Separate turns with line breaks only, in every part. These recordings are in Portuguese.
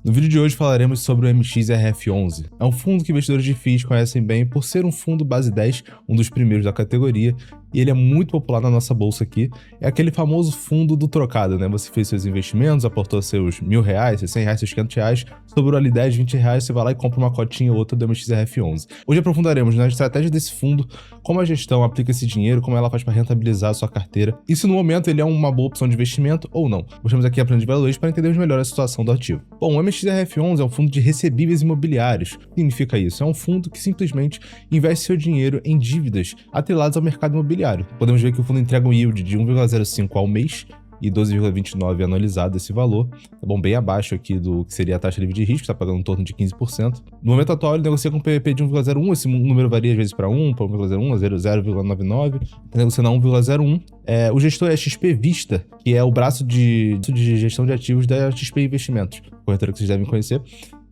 No vídeo de hoje falaremos sobre o MXRF11. É um fundo que investidores de FIIs conhecem bem por ser um fundo base 10, um dos primeiros da categoria, e ele é muito popular na nossa bolsa aqui. É aquele famoso fundo do trocado, né? Você fez seus investimentos, aportou seus R$1.000, seus R$100, seus R$500, sobrou ali R$10, R$20, você vai lá e compra uma cotinha ou outra do MXRF11. Hoje aprofundaremos na estratégia desse fundo, como a gestão aplica esse dinheiro, como ela faz para rentabilizar a sua carteira, e se no momento ele é uma boa opção de investimento ou não. Mostramos aqui a plano de valores para entendermos melhor a situação do ativo. Bom, o MXRF11 é um fundo de recebíveis imobiliários. O que significa isso? É um fundo que simplesmente investe seu dinheiro em dívidas atreladas ao mercado imobiliário. Podemos ver que o fundo entrega um yield de 1,05 ao mês e 12,29 anualizado esse valor, tá bom? Bem abaixo aqui do que seria a taxa livre de risco, está pagando em torno de 15%. No momento atual ele negocia com um PVP de 1,01, esse número varia às vezes para 1, para 1,01, a 0,99, está negociando a 1,01. O gestor é a XP Vista, que é o braço de gestão de ativos da XP Investimentos, corretora que vocês devem conhecer.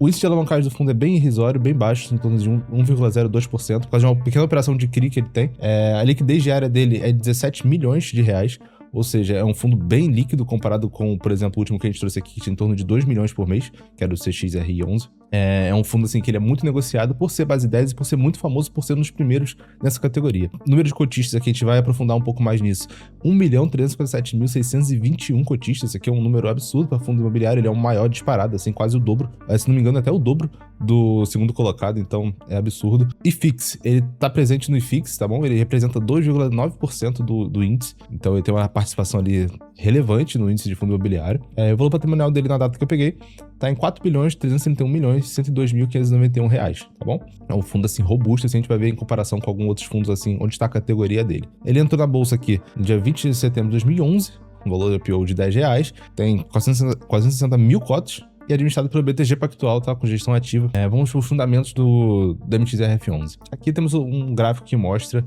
O índice de alavancagem do fundo é bem irrisório, bem baixo, em torno de 1,02%, por causa de uma pequena operação de CRI que ele tem. A liquidez diária dele é 17 milhões de reais, ou seja, é um fundo bem líquido comparado com, por exemplo, o último que a gente trouxe aqui, que tinha em torno de 2 milhões por mês, que era o CXRI11. É um fundo assim que ele é muito negociado por ser base 10 e por ser muito famoso por ser um dos primeiros nessa categoria. Número de cotistas aqui, a gente vai aprofundar um pouco mais nisso. 1.357.621 cotistas, esse aqui é um número absurdo para fundo imobiliário, ele é o maior disparado, assim, quase o dobro, se não me engano até o dobro do segundo colocado, então é absurdo. IFIX, ele tá presente no IFIX, tá bom? Ele representa 2,9% do índice, então ele tem uma participação ali relevante no índice de fundo imobiliário. O valor patrimonial dele na data que eu peguei tá em 4.331.102.591 reais, tá bom? É um fundo assim robusto, assim, a gente vai ver em comparação com alguns outros fundos assim, onde está a categoria dele. Ele entrou na bolsa aqui no dia 20 de setembro de 2011, um valor IPO de R$10, tem 460 mil cotas e é administrado pelo BTG Pactual, tá? Com gestão ativa. Vamos para os fundamentos do MXRF11. Aqui temos um gráfico que mostra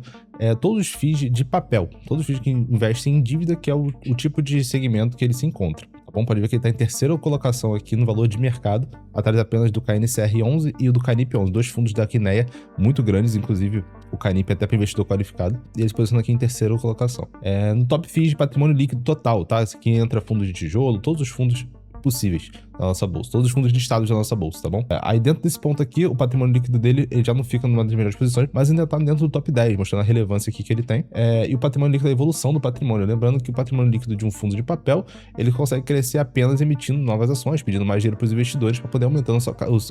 todos os FIIs de papel, todos os FIIs que investem em dívida, que é o tipo de segmento que ele se encontra. Tá bom? Pode ver que ele está em terceira colocação aqui no valor de mercado, atrás apenas do KNCR11 e do Canip11, dois fundos da Quineia, muito grandes, inclusive o Canip até para investidor qualificado, e eles posicionam aqui em terceira colocação. No top FIIs de patrimônio líquido total, tá? Esse aqui entra fundos de tijolo, todos os fundos possíveis da nossa bolsa, todos os fundos listados da nossa bolsa, tá bom? Aí dentro desse ponto aqui, o patrimônio líquido dele, ele já não fica numa das melhores posições, mas ainda tá dentro do top 10, mostrando a relevância aqui que ele tem, e o patrimônio líquido, a evolução do patrimônio, lembrando que o patrimônio líquido de um fundo de papel, ele consegue crescer apenas emitindo novas ações, pedindo mais dinheiro para os investidores, para poder aumentando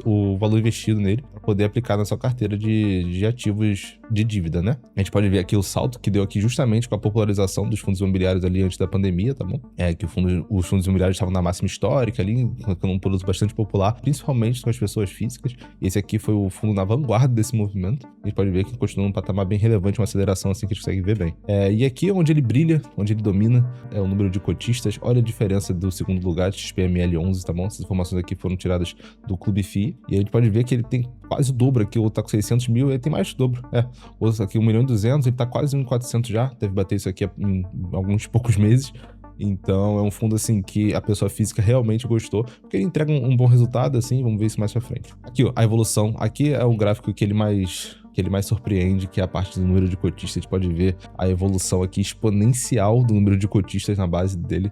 o valor investido nele, para poder aplicar na sua carteira de ativos de dívida, né? A gente pode ver aqui o salto que deu aqui justamente com a popularização dos fundos imobiliários ali antes da pandemia, tá bom? Que os fundos imobiliários estavam na máxima histórica ali, com um produto bastante popular, principalmente com as pessoas físicas. Esse aqui foi o fundo na vanguarda desse movimento. A gente pode ver que continua num patamar bem relevante, uma aceleração assim que a gente consegue ver bem. E aqui é onde ele brilha, onde ele domina, é o número de cotistas. Olha a diferença do segundo lugar, de XPML11, tá bom? Essas informações aqui foram tiradas do Clube FI. E a gente pode ver que ele tem quase o dobro aqui, o outro tá com 600 mil, ele tem mais do dobro. O outro aqui 1.200.000, ele tá quase 1.400 já, deve bater isso aqui em alguns poucos meses. Então é um fundo assim que a pessoa física realmente gostou, porque ele entrega um bom resultado, assim, vamos ver isso mais pra frente. Aqui, ó, a evolução. Aqui é um gráfico que ele mais surpreende, que é a parte do número de cotistas. A gente pode ver a evolução aqui exponencial do número de cotistas na base dele.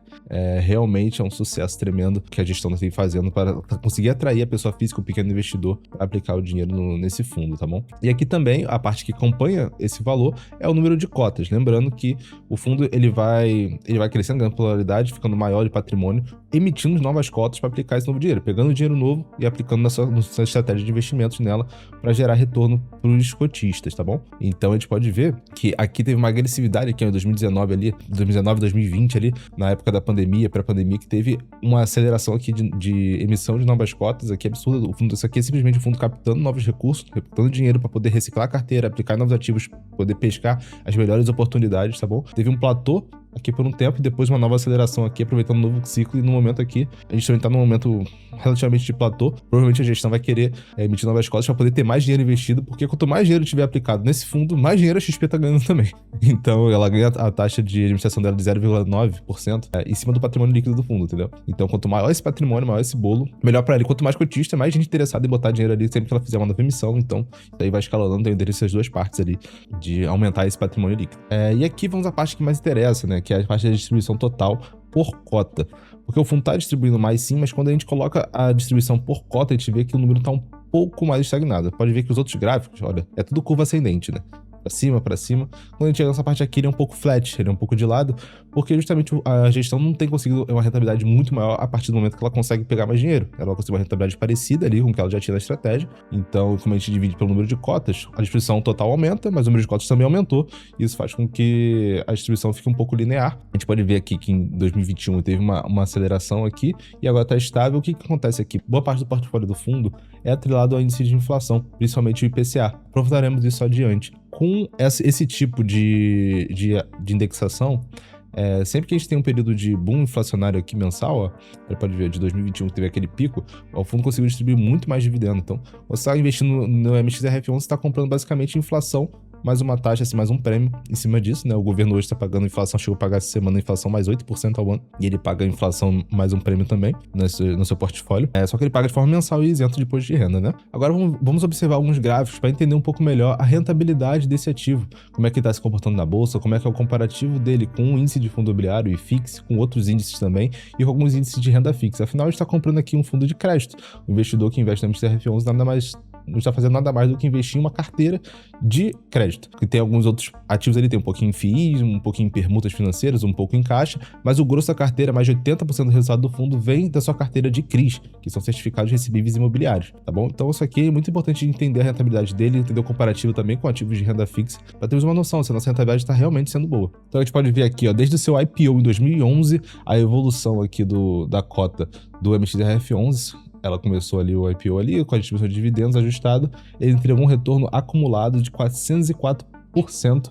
Realmente é um sucesso tremendo que a gestão está fazendo para conseguir atrair a pessoa física, o pequeno investidor, para aplicar o dinheiro nesse fundo, tá bom? E aqui também, a parte que acompanha esse valor é o número de cotas. Lembrando que o fundo ele vai crescendo, ganhando popularidade, ficando maior de patrimônio, emitindo novas cotas para aplicar esse novo dinheiro, pegando o dinheiro novo e aplicando na sua estratégia de investimentos nela para gerar retorno para os cotistas, tá bom? Então a gente pode ver que aqui teve uma agressividade aqui em 2019 ali, 2019, 2020 ali, na época da pandemia, pré-pandemia, que teve uma aceleração aqui de emissão de novas cotas, aqui absurda. O fundo, isso aqui é simplesmente o fundo captando novos recursos, captando dinheiro para poder reciclar a carteira, aplicar novos ativos, poder pescar as melhores oportunidades, tá bom? Teve um platô aqui por um tempo e depois uma nova aceleração aqui, aproveitando um novo ciclo, e no momento aqui, a gente também tá num momento relativamente de platô. Provavelmente a gestão vai querer emitir novas cotas para poder ter mais dinheiro investido, porque quanto mais dinheiro tiver aplicado nesse fundo, mais dinheiro a XP tá ganhando também. Então ela ganha a taxa de administração dela de 0,9% em cima do patrimônio líquido do fundo, entendeu? Então quanto maior esse patrimônio, maior esse bolo, melhor para ele. Quanto mais cotista, mais gente interessada em botar dinheiro ali sempre que ela fizer uma nova emissão. Então isso aí vai escalando, tem interesse as duas partes ali de aumentar esse patrimônio líquido. E aqui vamos à parte que mais interessa, né? Que é a parte da distribuição total por cota. Porque o fundo está distribuindo mais sim, mas quando a gente coloca a distribuição por cota, a gente vê que o número está um pouco mais estagnado. Pode ver que os outros gráficos, olha, é tudo curva ascendente, né? Para cima. Quando a gente chega nessa parte aqui, ele é um pouco flat, ele é um pouco de lado, porque justamente a gestão não tem conseguido uma rentabilidade muito maior a partir do momento que ela consegue pegar mais dinheiro. Ela consegue uma rentabilidade parecida ali com o que ela já tinha na estratégia. Então, como a gente divide pelo número de cotas, a distribuição total aumenta, mas o número de cotas também aumentou. E isso faz com que a distribuição fique um pouco linear. A gente pode ver aqui que em 2021 teve uma aceleração aqui e agora está estável. O que acontece aqui? Boa parte do portfólio do fundo é atrelado ao índice de inflação, principalmente o IPCA. Aprofundaremos isso adiante. Com esse tipo de indexação, sempre que a gente tem um período de boom inflacionário aqui mensal, ó, você pode ver, de 2021 que teve aquele pico, o fundo conseguiu distribuir muito mais dividendo. Então, você está investindo no MXRF11, você está comprando basicamente inflação, mais uma taxa, assim, mais um prêmio em cima disso, né? O governo hoje está pagando inflação, chegou a pagar essa semana a inflação mais 8% ao ano, e ele paga a inflação mais um prêmio também no seu portfólio. Só que ele paga de forma mensal e isento de imposto de renda, né? Agora vamos observar alguns gráficos para entender um pouco melhor a rentabilidade desse ativo, como é que ele está se comportando na bolsa, como é que é o comparativo dele com o índice de fundo imobiliário e IFIX, com outros índices também, e com alguns índices de renda fixa. Afinal, a gente está comprando aqui um fundo de crédito. O investidor que investe no MXRF11 não está fazendo nada mais do que investir em uma carteira de crédito, que tem alguns outros ativos ali, tem um pouquinho em FIIs, um pouquinho em permutas financeiras, um pouco em caixa, mas o grosso da carteira, mais de 80% do resultado do fundo vem da sua carteira de CRIs, que são certificados recebíveis imobiliários, tá bom? Então isso aqui é muito importante entender a rentabilidade dele, entender o comparativo também com ativos de renda fixa, para termos uma noção se a nossa rentabilidade está realmente sendo boa. Então a gente pode ver aqui, ó, desde o seu IPO em 2011, a evolução aqui da cota do MXRF11. Ela começou ali o IPO ali, com a distribuição de dividendos ajustado, ele entregou um retorno acumulado de 404%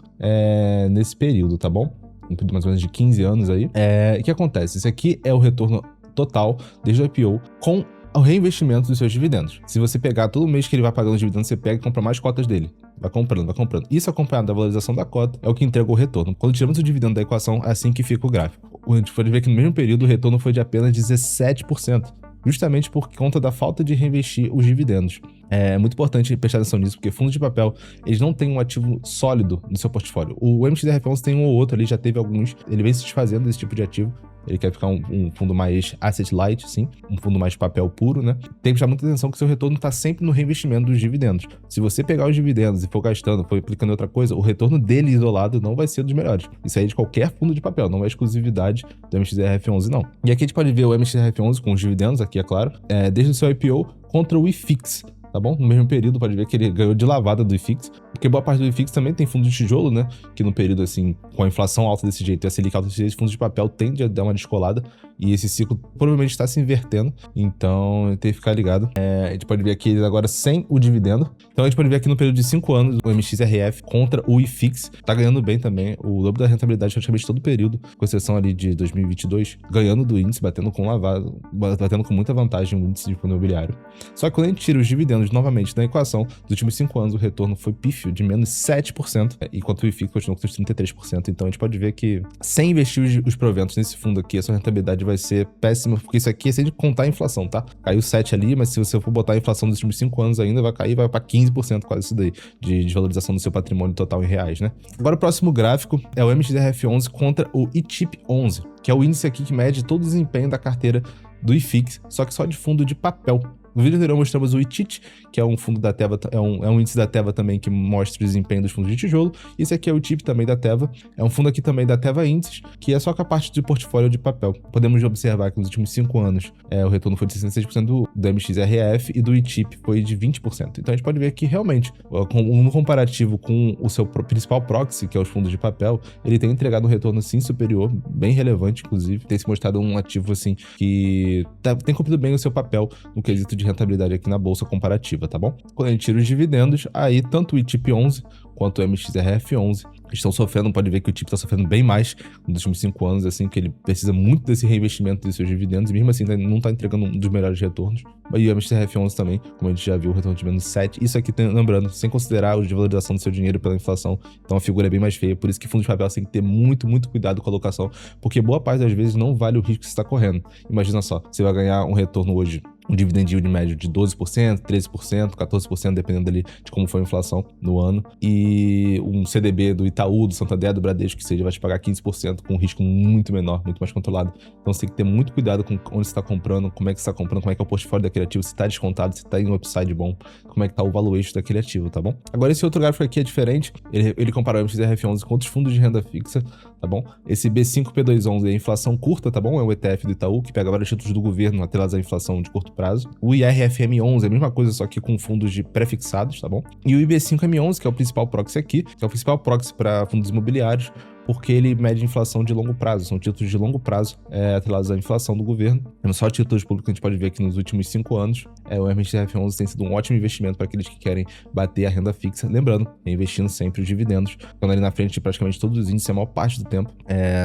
nesse período, tá bom? Um período mais ou menos de 15 anos aí. O que acontece? Esse aqui é o retorno total desde o IPO com o reinvestimento dos seus dividendos. Se você pegar todo mês que ele vai pagando os dividendos, você pega e compra mais cotas dele. Vai comprando. Isso acompanhado da valorização da cota é o que entrega o retorno. Quando tiramos o dividendo da equação, é assim que fica o gráfico. A gente pode ver que no mesmo período o retorno foi de apenas 17%. Justamente por conta da falta de reinvestir os dividendos. É muito importante prestar atenção nisso, porque fundos de papel, eles não têm um ativo sólido no seu portfólio. O MXRF11 tem um ou outro ali, já teve alguns, ele vem se desfazendo desse tipo de ativo. Ele quer ficar um fundo mais asset light, sim, um fundo mais papel puro, né? Tem que prestar muita atenção que seu retorno está sempre no reinvestimento dos dividendos. Se você pegar os dividendos e for gastando, for aplicando em outra coisa, o retorno dele isolado não vai ser dos melhores. Isso aí é de qualquer fundo de papel, não é exclusividade do MXRF11, não. E aqui a gente pode ver o MXRF11 com os dividendos, aqui é claro, desde o seu IPO contra o IFIX. Tá bom? No mesmo período, pode ver que ele ganhou de lavada do IFIX, porque boa parte do IFIX também tem fundo de tijolo, né? Que no período, assim, com a inflação alta desse jeito e a Selic alta desse jeito, fundos de papel tende a dar uma descolada e esse ciclo provavelmente está se invertendo, então tem que ficar ligado. A gente pode ver aqui eles agora sem o dividendo. Então a gente pode ver aqui no período de 5 anos, o MXRF contra o IFIX tá ganhando bem também, o dobro da rentabilidade praticamente todo o período, com exceção ali de 2022, ganhando do índice, batendo com muita vantagem o índice de fundo imobiliário. Só que quando a gente tira os dividendos novamente da equação, dos últimos 5 anos o retorno foi pífio de menos 7%, enquanto o IFIX continuou com os 33%. Então a gente pode ver que sem investir os proventos nesse fundo aqui, a sua rentabilidade vai ser péssima, porque isso aqui é sem de contar a inflação, tá? Caiu 7 ali, mas se você for botar a inflação dos últimos 5 anos ainda, vai cair, vai para 15% quase isso daí, de valorização do seu patrimônio total em reais, né? Agora o próximo gráfico é o MXRF11 contra o ITIP11, que é o índice aqui que mede todo o desempenho da carteira do IFIX, só que só de fundo de papel. No vídeo anterior mostramos o ITIT, que é um fundo da Teva, é um índice da Teva também que mostra o desempenho dos fundos de tijolo. Esse aqui é o ITIP também da Teva, é um fundo aqui também da Teva Índices, que é só com a parte de portfólio de papel. Podemos observar que nos últimos 5 anos o retorno foi de 66% do MXRF e do ITIP foi de 20%. Então a gente pode ver que realmente, no comparativo com o seu principal proxy, que é os fundos de papel, ele tem entregado um retorno sim superior, bem relevante inclusive, tem se mostrado um ativo assim que tem cumprido bem o seu papel no quesito de rentabilidade aqui na bolsa comparativa, tá bom? Quando a gente tira os dividendos, aí tanto o ITIP11 quanto o MXRF11 estão sofrendo, pode ver que o ITIP está sofrendo bem mais nos últimos 5 anos, assim, que ele precisa muito desse reinvestimento dos seus dividendos, e mesmo assim não está entregando um dos melhores retornos. E o MXRF11 também, como a gente já viu, o retorno de menos 7. Isso aqui, lembrando, sem considerar de valorização do seu dinheiro pela inflação, então a figura é bem mais feia, por isso que fundos de papel tem que ter muito, muito cuidado com a alocação, porque boa parte das vezes não vale o risco que você está correndo. Imagina só, você vai ganhar um retorno hoje um dividend yield médio de 12%, 13%, 14%, dependendo ali de como foi a inflação no ano. E um CDB do Itaú, do Santander, do Bradesco, que seja, vai te pagar 15% com um risco muito menor, muito mais controlado. Então você tem que ter muito cuidado com onde você está comprando, como é que você está comprando, como é que é o portfólio daquele ativo, se está descontado, se está em um upside bom, como é que está o valuation daquele ativo, tá bom? Agora esse outro gráfico aqui é diferente, ele compara o MXRF11 com outros fundos de renda fixa, tá bom? Esse B5P211 é a inflação curta, tá bom? É o ETF do Itaú, que pega vários títulos do governo atrelados à inflação de curto prazo. O IRFM11 é a mesma coisa, só que com fundos de pré-fixados, tá bom? E o IB5M11, que é o principal proxy aqui, que é o principal proxy para fundos imobiliários, porque ele mede inflação de longo prazo, são títulos de longo prazo atrelados à inflação do governo. Só títulos públicos que a gente pode ver que nos últimos 5 anos, o MXRF11 tem sido um ótimo investimento para aqueles que querem bater a renda fixa. Lembrando, investindo sempre os dividendos, ficando ali na frente de praticamente todos os índices a maior parte do tempo.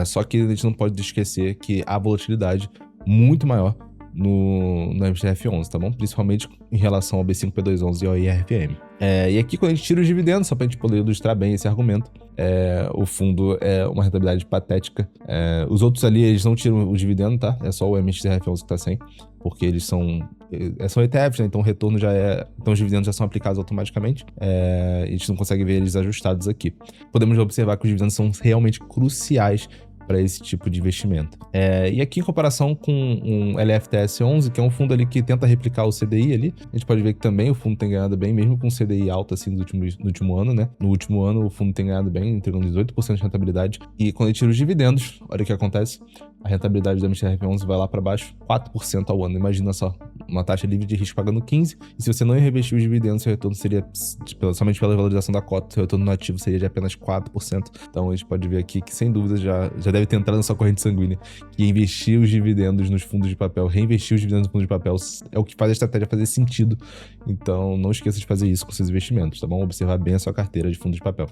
Só que a gente não pode esquecer que há volatilidade muito maior no MXRF11, tá bom? Principalmente em relação ao B5P211 e ao IRFM. E aqui, quando a gente tira os dividendos, só pra gente poder ilustrar bem esse argumento, o fundo é uma rentabilidade patética. Os outros ali, eles não tiram o dividendo, tá? É só o MXRF11 que tá sem, porque eles são ETFs, né? Então o retorno já então os dividendos já são aplicados automaticamente. A gente não consegue ver eles ajustados aqui. Podemos observar que os dividendos são realmente cruciais para esse tipo de investimento. E aqui em comparação com um LFTS11, que é um fundo ali que tenta replicar o CDI ali, a gente pode ver que também o fundo tem ganhado bem, mesmo com o CDI alto assim no último ano, né? No último ano o fundo tem ganhado bem, entregando 18% de rentabilidade. E quando a gente tira os dividendos, olha o que acontece. A rentabilidade do MXRF11 vai lá para baixo, 4% ao ano. Imagina só, uma taxa livre de risco pagando 15%, e se você não reinvestir os dividendos, seu retorno seria, somente pela valorização da cota, seu retorno no ativo seria de apenas 4%. Então a gente pode ver aqui que, sem dúvida, já deve ter entrado na sua corrente sanguínea, que investir os dividendos nos fundos de papel, reinvestir os dividendos nos fundos de papel é o que faz a estratégia fazer sentido. Então não esqueça de fazer isso com seus investimentos, tá bom? Observar bem a sua carteira de fundos de papel.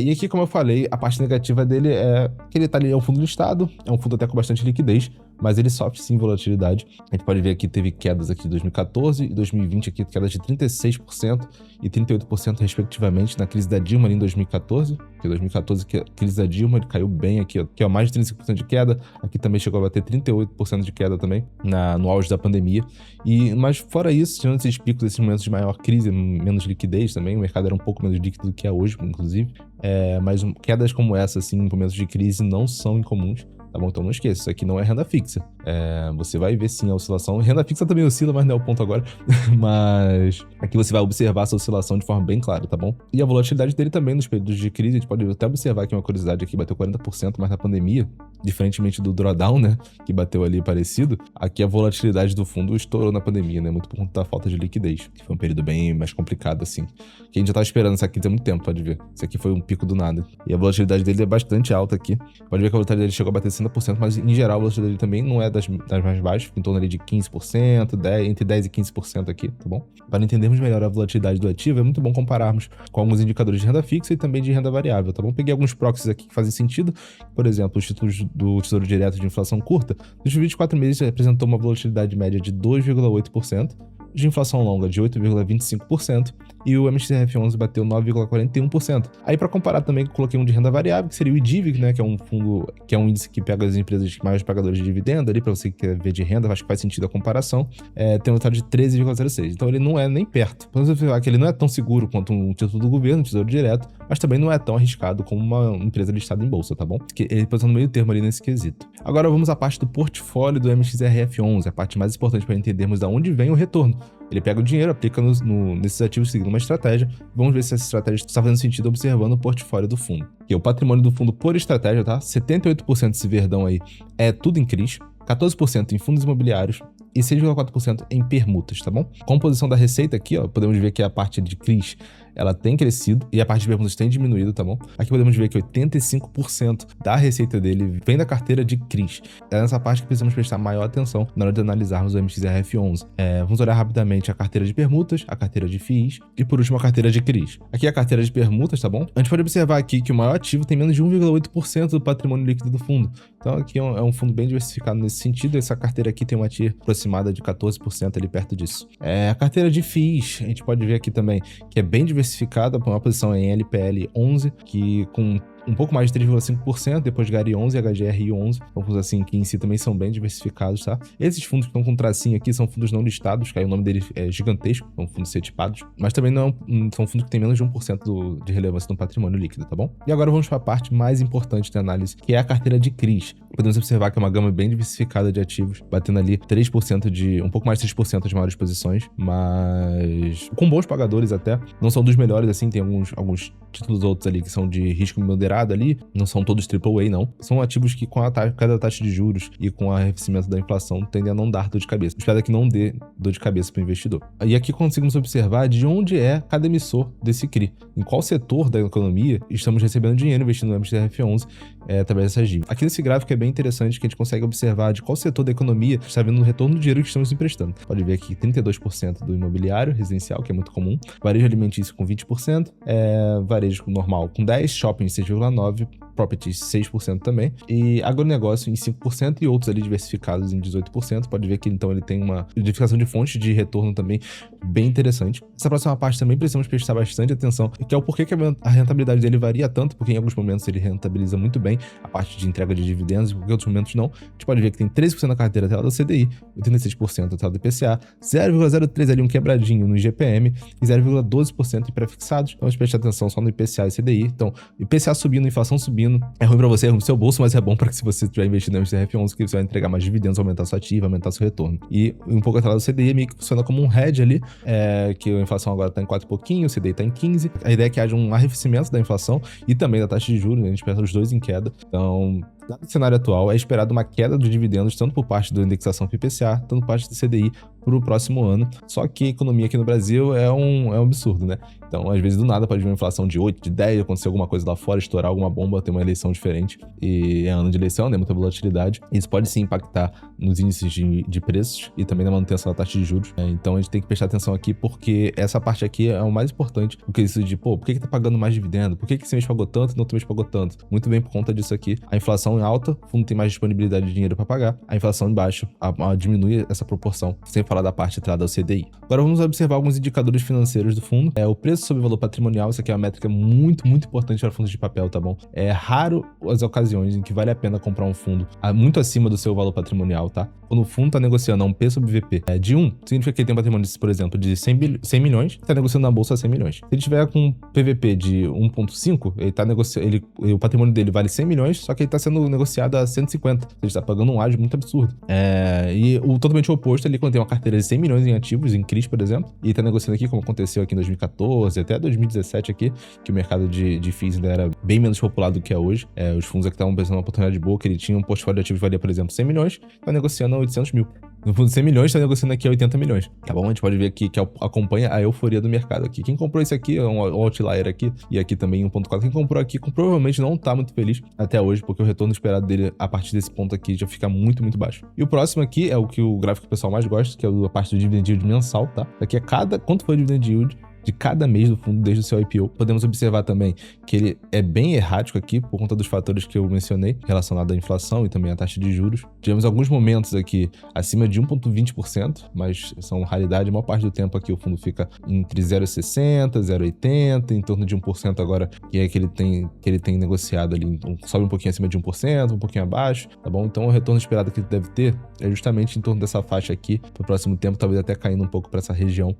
E aqui, como eu falei, a parte negativa dele é que ele tá ali, é um fundo listado, é um fundo até com bastante liquidez, mas ele sofre sim volatilidade. A gente pode ver aqui, teve quedas aqui de 2014 e 2020, aqui quedas de 36% e 38% respectivamente na crise da Dilma ali em 2014, que 2014, que a crise da Dilma, ele caiu bem aqui, que é mais de 35% de queda, aqui também chegou a bater 38% de queda também no auge da pandemia. Mas fora isso, tirando esses picos, esses momentos de maior crise, menos liquidez também, o mercado era um pouco menos líquido do que é hoje, inclusive, mas quedas como essa, assim, em momentos de crise não são incomuns. Tá bom? Então não esqueça, isso aqui não é renda fixa. Você vai ver sim a oscilação. Renda fixa também oscila, mas não é o ponto agora. Mas aqui você vai observar essa oscilação de forma bem clara, tá bom? E a volatilidade dele também nos períodos de crise, a gente pode até observar aqui uma curiosidade aqui, bateu 40%, mas na pandemia, diferentemente do drawdown, né, que bateu ali parecido, aqui a volatilidade do fundo estourou na pandemia, né, muito por conta da falta de liquidez, que foi um período bem mais complicado, assim. Que a gente já tava esperando essa crise há muito tempo, pode ver. Isso aqui foi um pico do nada. E a volatilidade dele é bastante alta aqui. Pode ver que a volatilidade dele chegou a bater 60%, mas em geral a volatilidade dele também não é das mais baixas, fica em torno ali de 15%, entre 10% e 15% aqui, tá bom? Para entendermos melhor a volatilidade do ativo, é muito bom compararmos com alguns indicadores de renda fixa e também de renda variável, tá bom? Peguei alguns proxies aqui que fazem sentido, por exemplo, os títulos do Tesouro Direto de inflação curta, nos 24 meses apresentou uma volatilidade média de 2,8%, de inflação longa de 8,25% e o MXRF11 bateu 9,41%. Aí para comparar também, coloquei um de renda variável, que seria o IDIV, né, que é um fundo, que é um índice que pega as empresas maiores pagadoras de dividendo ali, para você que quer ver de renda, acho que faz sentido a comparação, tem um resultado de 13,06. Então ele não é nem perto. Podemos falar que ele não é tão seguro quanto um título do governo, Tesouro Direto, mas também não é tão arriscado como uma empresa listada em bolsa, tá bom? Porque ele posiciona no meio termo ali nesse quesito. Agora vamos à parte do portfólio do MXRF11, a parte mais importante para entendermos de onde vem o retorno. Ele pega o dinheiro, aplica nesses ativos seguindo uma estratégia. Vamos ver se essa estratégia está fazendo sentido observando o portfólio do fundo. Que é o patrimônio do fundo por estratégia, tá? 78% desse verdão aí é tudo em CRIs, 14% em fundos imobiliários e 6,4% em permutas, tá bom? Composição da receita aqui, ó, podemos ver que a parte de CRIs, ela tem crescido e a parte de permutas tem diminuído, tá bom? Aqui podemos ver que 85% da receita dele vem da carteira de CRIs. É nessa parte que precisamos prestar maior atenção na hora de analisarmos o MXRF11. Vamos olhar rapidamente a carteira de permutas, a carteira de FIIs e, por último, a carteira de CRIs. Aqui é a carteira de permutas, tá bom? A gente pode observar aqui que o maior ativo tem menos de 1,8% do patrimônio líquido do fundo. Então aqui é um fundo bem diversificado nesse sentido. Essa carteira aqui tem uma TIR aproximada de 14% ali perto disso. A carteira de FIIs, a gente pode ver aqui também que é bem diversificada, por uma posição em LPL 11, que com um pouco mais de 3,5%, depois GARI 11 e HGRI 11, são fundos assim que em si também são bem diversificados, tá? Esses fundos que estão com tracinho aqui são fundos não listados, que aí o nome dele é gigantesco, são fundos C-tipados, mas também não são fundos que têm menos de 1% de relevância no patrimônio líquido, tá bom? E agora vamos para a parte mais importante da análise, que é a carteira de CRIs. Podemos observar que é uma gama bem diversificada de ativos, batendo ali 3% um pouco mais de 3% de maiores posições, mas com bons pagadores até, não são dos melhores assim, tem alguns títulos outros ali que são de risco moderado ali, não são todos AAA não, são ativos que com a queda da taxa de juros e com o arrefecimento da inflação tendem a não dar dor de cabeça. Espero que não dê dor de cabeça para o investidor. E aqui conseguimos observar de onde é cada emissor desse CRI, em qual setor da economia estamos recebendo dinheiro investindo no MXRF11 através dessas dívidas. Aqui nesse gráfico é bem interessante que a gente consegue observar de qual setor da economia está vendo o retorno do dinheiro que estamos emprestando. Pode ver aqui 32% do imobiliário residencial, que é muito comum, varejo alimentício com 20%, varejo normal com 10%, shopping 6,9%, properties 6% também, e agronegócio em 5% e outros ali diversificados em 18%. Pode ver que então ele tem uma diversificação de fontes de retorno também bem interessante. Essa próxima parte também precisamos prestar bastante atenção, que é o porquê que a rentabilidade dele varia tanto, porque em alguns momentos ele rentabiliza muito bem a parte de entrega de dividendos, porque em outros momentos não. A gente pode ver que tem 13% da carteira atrelada ao CDI, 86% atrelada ao IPCA, 0,03% ali um quebradinho no IGPM e 0,12% em prefixados. Então a gente presta atenção só no IPCA e CDI. Então, IPCA subindo, inflação subindo, é ruim para você, é ruim pro seu bolso, mas é bom para que se você estiver investindo no MXRF11, que você vai entregar mais dividendos, aumentar sua ativa, aumentar seu retorno. E um pouco atrás do CDI meio que funciona como um hedge ali, que a inflação agora está em 4 e pouquinho, o CDI está em 15. A ideia é que haja um arrefecimento da inflação e também da taxa de juros, né? A gente espera os dois em queda. Então, dado o cenário atual, é esperado uma queda dos dividendos, tanto por parte da indexação PPCA, tanto por parte do CDI, para o próximo ano. Só que a economia aqui no Brasil é um absurdo, né? Então, às vezes, do nada, pode vir uma inflação de 8, de 10, acontecer alguma coisa lá fora, estourar alguma bomba, ter uma eleição diferente. E é ano de eleição, né? Muita volatilidade. Isso pode sim impactar nos índices de preços e também na manutenção da taxa de juros. Então, a gente tem que prestar atenção aqui, porque essa parte aqui é o mais importante. Porque isso de, por que tá pagando mais dividendo? Por que esse mês pagou tanto e no outro mês pagou tanto? Muito bem por conta disso aqui. A inflação é alta, o fundo tem mais disponibilidade de dinheiro para pagar. A inflação em baixo diminui essa proporção, sem falar da parte atrelada ao CDI. Agora vamos observar alguns indicadores financeiros do fundo. O preço sobre o valor patrimonial, isso aqui é uma métrica muito, muito importante para fundos de papel, tá bom? É raro as ocasiões em que vale a pena comprar um fundo muito acima do seu valor patrimonial, tá? Quando o fundo está negociando a um P sobre VP de 1, significa que ele tem um patrimônio, por exemplo, de 100 milhões, está negociando na bolsa a 100 milhões. Se ele tiver com um PVP de 1,5, ele tá negociando, o patrimônio dele vale 100 milhões, só que ele está sendo negociado a 150. Ele está pagando um ágio muito absurdo. E totalmente o oposto ali, quando tem uma carteira de 100 milhões em ativos, em CRIs, por exemplo, e está negociando aqui, como aconteceu aqui em 2014, até 2017 aqui, que o mercado de FIIs ainda era bem menos popular do que é hoje. Os fundos aqui estavam pensando uma oportunidade boa, que ele tinha um portfólio de ativos que valia, por exemplo, 100 milhões, está negociando a 800 mil. No fundo, 100 milhões está negociando aqui a 80 milhões, tá bom? A gente pode ver aqui que acompanha a euforia do mercado aqui. Quem comprou isso aqui é um outlier aqui, e aqui também 1.4. Quem comprou aqui provavelmente não tá muito feliz até hoje, porque o retorno esperado dele a partir desse ponto aqui já fica muito, muito baixo. E o próximo aqui é o que o gráfico que o pessoal mais gosta, que é a parte do dividend yield mensal, tá? Aqui é quanto foi o dividend yield de cada mês do fundo desde o seu IPO. Podemos observar também que ele é bem errático aqui por conta dos fatores que eu mencionei relacionados à inflação e também à taxa de juros. Tivemos alguns momentos aqui acima de 1,20%, mas são raridade. A maior parte do tempo aqui o fundo fica entre 0,60%, 0,80%, em torno de 1% agora, que é que ele tem negociado ali. Então, sobe um pouquinho acima de 1%, um pouquinho abaixo, tá bom? Então o retorno esperado que ele deve ter é justamente em torno dessa faixa aqui para o próximo tempo, talvez até caindo um pouco para essa região,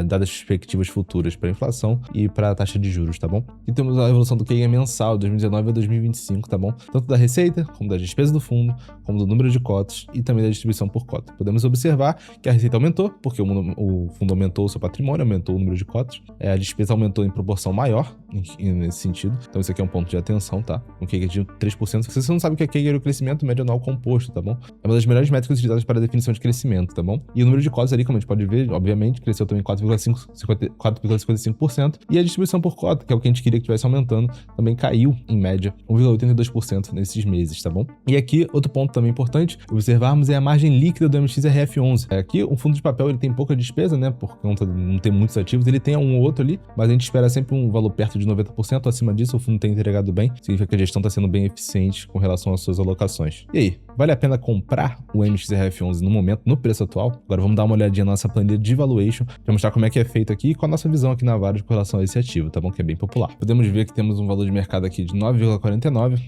dadas as perspectivas futuras para a inflação e para a taxa de juros, tá bom? E temos a evolução do QI mensal, de 2019 a 2025, tá bom? Tanto da receita, como das despesas do fundo, como do número de cotas e também da distribuição por cota. Podemos observar que a receita aumentou, porque o fundo aumentou o seu patrimônio, aumentou o número de cotas, a despesa aumentou em proporção maior, nesse sentido. Então isso aqui é um ponto de atenção, tá? Um QI de 3%. Se você não sabe o que é QI, é o crescimento médio anual composto, tá bom? É uma das melhores métricas utilizadas para a definição de crescimento, tá bom? E o número de cotas ali, como a gente pode ver, obviamente, cresceu também 4,55%, e a distribuição por cota, que é o que a gente queria que estivesse aumentando, também caiu, em média, 1,82% nesses meses, tá bom? E aqui, outro ponto também importante, observarmos é a margem líquida do MXRF11. Aqui, o fundo de papel, ele tem pouca despesa, né, por conta de não ter muitos ativos, ele tem um ou outro ali, mas a gente espera sempre um valor perto de 90%, acima disso, o fundo tem entregado bem, significa que a gestão está sendo bem eficiente com relação às suas alocações. E aí, vale a pena comprar o MXRF11 no momento, no preço atual? Agora vamos dar uma olhadinha na nossa planilha de valuation, para mostrar como é que é feito aqui e qual nossa visão aqui na Varus com relação a esse ativo, tá bom? Que é bem popular. Podemos ver que temos um valor de mercado aqui de 9,49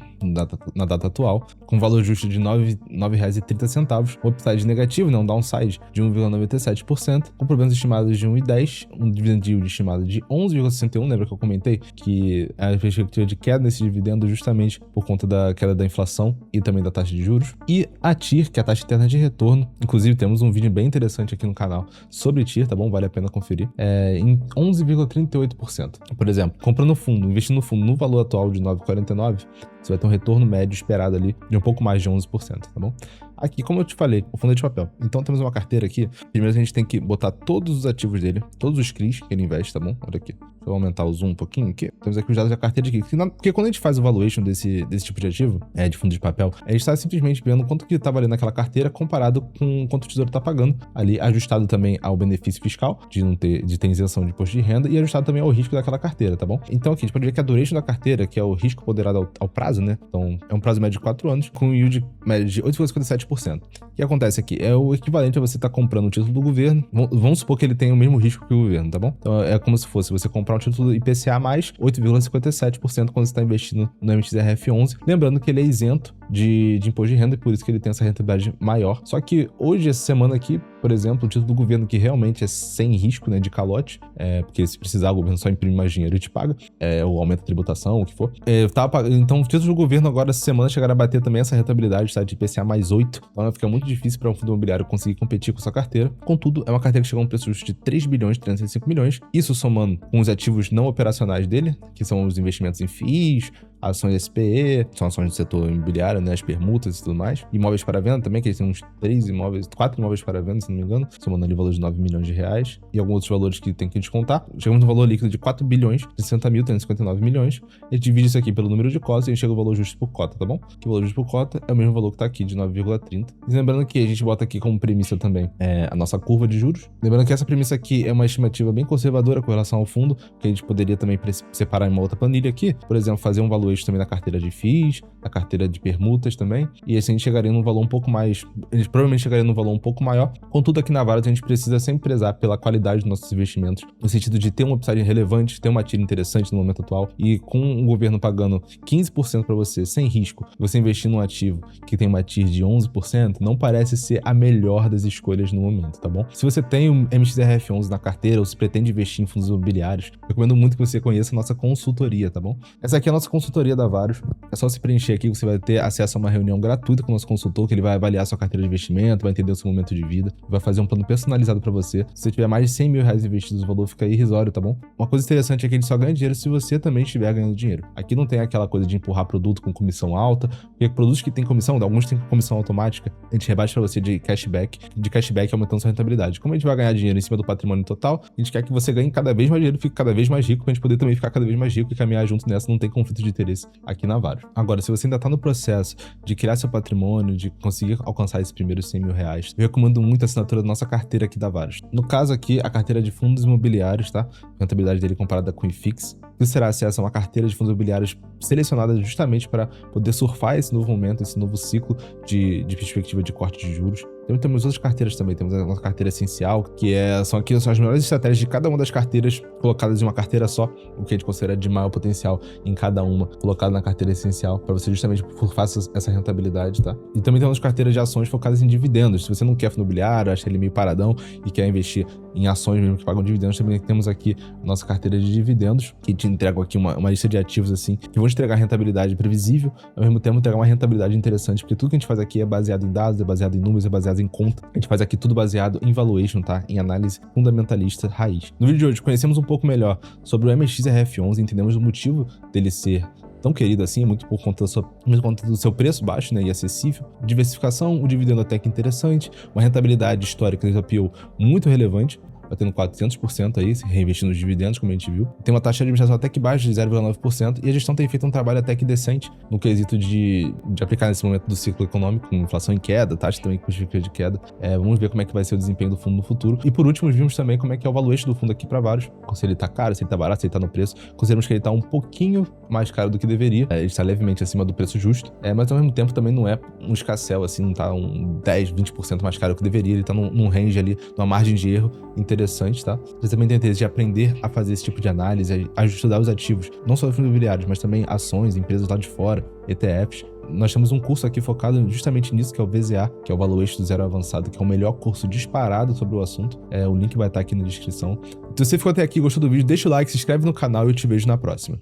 na data atual, com valor justo de R$ 9,30, um upside negativo, né? Um downside de 1,97%, com problemas estimados de 1,10, um dividend yield estimado de 11,61, lembra que eu comentei que a perspectiva de queda nesse dividendo justamente por conta da queda da inflação e também da taxa de juros. E a TIR, que é a taxa interna de retorno, inclusive temos um vídeo bem interessante aqui no canal sobre TIR, tá bom? Vale a pena conferir. Em 11,38%. Por exemplo, comprando fundo, investindo no fundo no valor atual de 9,49, você vai ter um retorno médio esperado ali de um pouco mais de 11%, tá bom? Aqui, como eu te falei, o fundo é de papel. Então temos uma carteira aqui. Primeiro a gente tem que botar todos os ativos dele, todos os CRIs que ele investe, tá bom? Olha aqui. Deixa eu aumentar o zoom um pouquinho aqui. Temos aqui os dados da carteira aqui. Porque quando a gente faz o valuation desse tipo de ativo, de fundo de papel, a gente está simplesmente vendo quanto que tá valendo aquela carteira comparado com quanto o tesouro tá pagando. Ali, ajustado também ao benefício fiscal, de ter isenção de imposto de renda, e ajustado também ao risco daquela carteira, tá bom? Então aqui, a gente pode ver que a duration da carteira, que é o risco ponderado ao prazo, né? Então, é um prazo médio de 4 anos, com um yield médio de 8,57%. O que acontece aqui? É o equivalente a você estar comprando o título do governo. Vamos supor que ele tenha o mesmo risco que o governo, tá bom? Então, é como se fosse você comprar um título IPCA mais 8,57% quando você está investindo no MXRF11. Lembrando que ele é isento de imposto de renda e por isso que ele tem essa rentabilidade maior. Só que hoje, essa semana aqui, por exemplo, o título do governo que realmente é sem risco, né, de calote, porque se precisar o governo só imprime mais dinheiro e te paga, ou aumenta a tributação, o que for. Então, os títulos do governo agora, essa semana, chegaram a bater também essa rentabilidade, tá, de IPCA mais 8. Então, fica muito difícil para um fundo imobiliário conseguir competir com sua carteira. Contudo, é uma carteira que chegou a um preço justo de 3 bilhões 305 milhões. Isso somando com os ativos não operacionais dele, que são os investimentos em FIIs, ações SPE, são ações do setor imobiliário, né, as permutas e tudo mais. Imóveis para venda também, que eles têm uns 4 imóveis para venda, se não me engano, somando ali o valor de 9 milhões de reais. E alguns outros valores que tem que descontar. Chegamos no valor líquido de 4 bilhões 60 mil 359 milhões. A gente divide isso aqui pelo número de cotas e a gente chega ao valor justo por cota, tá bom? Que o valor justo por cota é o mesmo valor que tá aqui, de 9,30. E lembrando que a gente bota aqui como premissa também a nossa curva de juros. Lembrando que essa premissa aqui é uma estimativa bem conservadora com relação ao fundo, que a gente poderia também separar em uma outra planilha aqui. Por exemplo, fazer um valor também na carteira de FIIs, na carteira de permutas também, e assim a gente chegaria num valor um pouco mais, a gente provavelmente chegaria num valor um pouco maior. Contudo, aqui na Varus a gente precisa sempre prezar pela qualidade dos nossos investimentos, no sentido de ter um upside relevante, ter uma TIR interessante no momento atual, e com o governo pagando 15% para você, sem risco, você investir num ativo que tem uma TIR de 11%, não parece ser a melhor das escolhas no momento, tá bom? Se você tem um MXRF11 na carteira, ou se pretende investir em fundos imobiliários, eu recomendo muito que você conheça a nossa consultoria, tá bom? Essa aqui é a nossa consultoria da Varus. É só se preencher aqui, você vai ter acesso a uma reunião gratuita com o nosso consultor, que ele vai avaliar a sua carteira de investimento, vai entender o seu momento de vida, vai fazer um plano personalizado para você. Se você tiver mais de 100 mil reais investidos, o valor fica irrisório, tá bom? Uma coisa interessante é que ele só ganha dinheiro se você também estiver ganhando dinheiro. Aqui não tem aquela coisa de empurrar produto com comissão alta, porque produtos que tem comissão, alguns têm comissão automática, a gente rebaixa para você de cashback aumentando sua rentabilidade. Como a gente vai ganhar dinheiro em cima do patrimônio total, a gente quer que você ganhe cada vez mais dinheiro, fique cada vez mais rico, pra gente poder também ficar cada vez mais rico e caminhar junto nessa, não tem conflito de interesse aqui na Varus. Agora, se você ainda tá no processo de criar seu patrimônio, de conseguir alcançar esses primeiros 100 mil reais, eu recomendo muito a assinatura da nossa carteira aqui da Varus. No caso aqui, a carteira de fundos imobiliários, tá? A rentabilidade dele comparada com o IFIX. Você terá acesso a uma carteira de fundos imobiliários selecionada justamente para poder surfar esse novo momento, esse novo ciclo de perspectiva de corte de juros. Temos outras carteiras também, temos a nossa carteira essencial, que são as melhores estratégias de cada uma das carteiras colocadas em uma carteira só, o que a gente considera de maior potencial em cada uma, colocada na carteira essencial, para você justamente surfar essa rentabilidade, tá? E também temos carteiras de ações focadas em dividendos. Se você não quer fundo imobiliário, acha ele meio paradão e quer investir em ações mesmo que pagam dividendos, também temos aqui a nossa carteira de dividendos, que te entrega aqui uma lista de ativos assim, que vão te entregar rentabilidade previsível, ao mesmo tempo entregar uma rentabilidade interessante, porque tudo que a gente faz aqui é baseado em dados, é baseado em números, é baseado em conta. A gente faz aqui tudo baseado em valuation, tá? Em análise fundamentalista raiz. No vídeo de hoje, conhecemos um pouco melhor sobre o MXRF11, entendemos o motivo dele ser tão querido assim, muito por conta do seu preço baixo, né, e acessível, diversificação, o dividendo até que interessante, uma rentabilidade histórica do IPO muito relevante, batendo 400% aí, reinvestindo nos dividendos, como a gente viu. Tem uma taxa de administração até que baixa, de 0,9%, e a gestão tem feito um trabalho até que decente no quesito de aplicar nesse momento do ciclo econômico, com inflação em queda, taxa também com perspectiva de queda. Vamos ver como é que vai ser o desempenho do fundo no futuro. E por último, vimos também como é que é o valuation do fundo aqui para Varus, se ele tá caro, se ele tá barato, se ele tá no preço. Consideramos que ele tá um pouquinho mais caro do que deveria, ele está levemente acima do preço justo, mas ao mesmo tempo também não é um escassel, assim, não tá um 10, 20% mais caro do que deveria, ele tá num range ali, numa margem de erro interessante interessante, tá? Se você também tem interesse de aprender a fazer esse tipo de análise, a estudar os ativos, não só fundos imobiliários, mas também ações, empresas lá de fora, ETFs, nós temos um curso aqui focado justamente nisso, que é o VZA, que é o Valuation do Zero Avançado, que é o melhor curso disparado sobre o assunto. O link vai estar aqui na descrição. Se você ficou até aqui e gostou do vídeo, deixa o like, se inscreve no canal e eu te vejo na próxima.